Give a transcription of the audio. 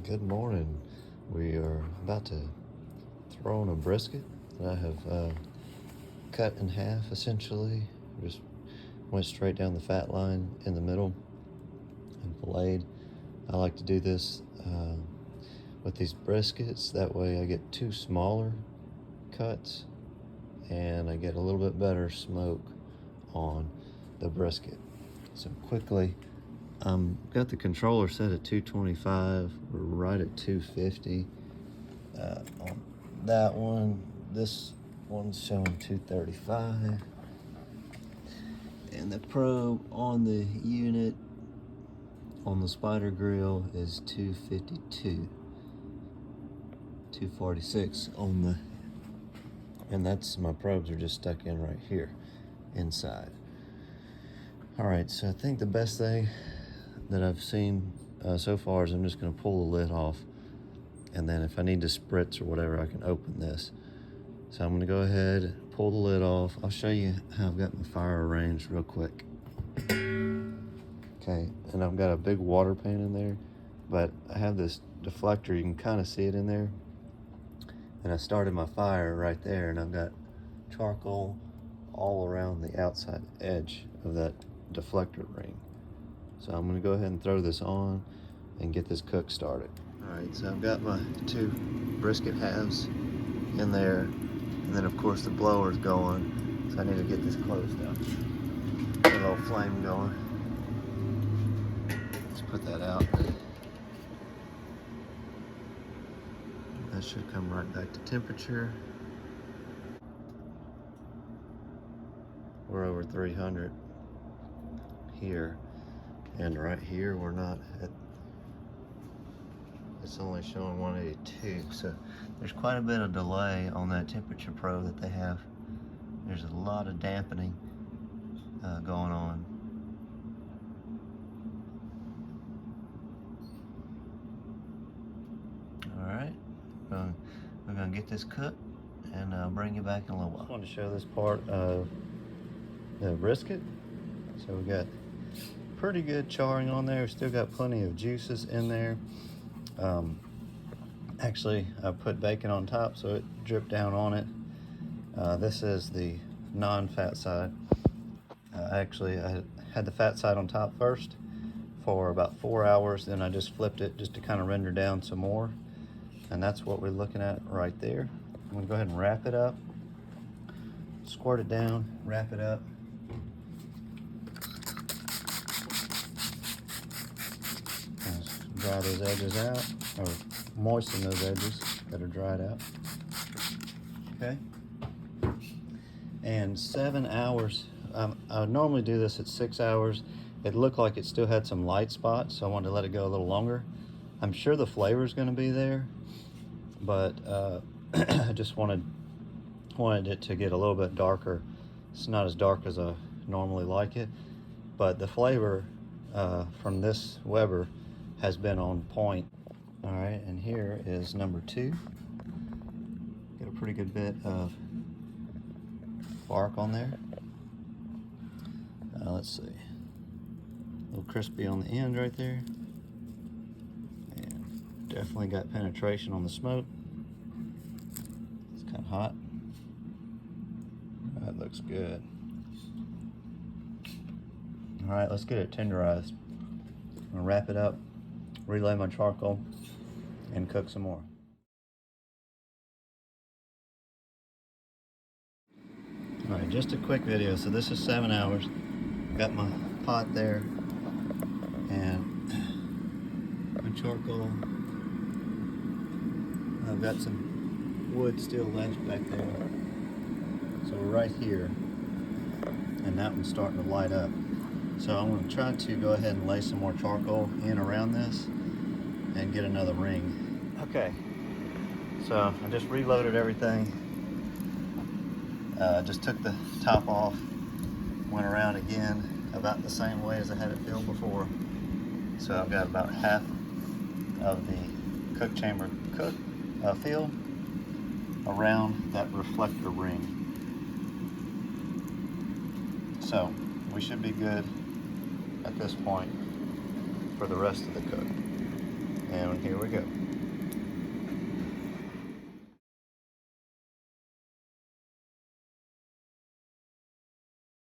Good morning. We are about to throw on a brisket that I have cut in half essentially. Just went straight down the fat line in the middle and filleted. I like to do this with these briskets. That way I get two smaller cuts and I get a little bit better smoke on the brisket. So quickly, got the controller set at 225. We're right at 250 on that one. This one's showing 235. And the probe on the unit on the Spider grill is 252. 246 on the, and that's, my probes are just stuck in right here inside. All right, so I think the best thing that I've seen so far is I'm just gonna pull the lid off, and then if I need to spritz or whatever, I can open this. So I'm gonna go ahead, pull the lid off. I'll show you how I've got my fire arranged real quick. Okay, and I've got a big water pan in there, but I have this deflector, you can kind of see it in there. And I started my fire right there, and I've got charcoal all around the outside edge of that deflector ring. So I'm gonna go ahead and throw this on and get this cook started. All right, so I've got my two brisket halves in there, and then of course the blower's going, so I need to get this closed up. Get a little flame going. Let's put that out. That should come right back to temperature. We're over 300 here, and right here we're not at, it's only showing 182, so there's quite a bit of delay on that temperature probe that they have. There's a lot of dampening going on. All right, we're gonna get this cooked and I'll bring you back in a little while. I want to show this part of the brisket. So we got pretty good charring on there. Still got plenty of juices in there. Actually, I put bacon on top so it dripped down on it. This is the non-fat side. I had the fat side on top first for about 4 hours, then I just flipped it just to kind of render down some more. And that's what we're looking at right there. I'm gonna go ahead and wrap it up, squirt it down, wrap it up. Dry those edges out, or moisten those edges that are dried out. Okay. And 7 hours. I would normally do this at 6 hours. It looked like it still had some light spots, so I wanted to let it go a little longer. I'm sure the flavor is going to be there, but I just wanted it to get a little bit darker. It's not as dark as I normally like it, but the flavor from this Weber has been on point. All right, and here is number 2. Get a pretty good bit of bark on there. Let's see, a little crispy on the end right there, and definitely got penetration on the smoke. It's kind of hot. That looks good. All right, let's get it tenderized. I'm gonna wrap it up, relay my charcoal, and cook some more. All right, just a quick video. So this is 7 hours. Got my pot there and my charcoal. I've got some wood still left back there. So we're right here, and that one's starting to light up. So I'm going to try to go ahead and lay some more charcoal in around this and get another ring. Okay, so I just reloaded everything. Just took the top off, went around again about the same way as I had it filled before. So I've got about half of the cook chamber filled around that reflector ring. So we should be good at this point for the rest of the cook. And here we go.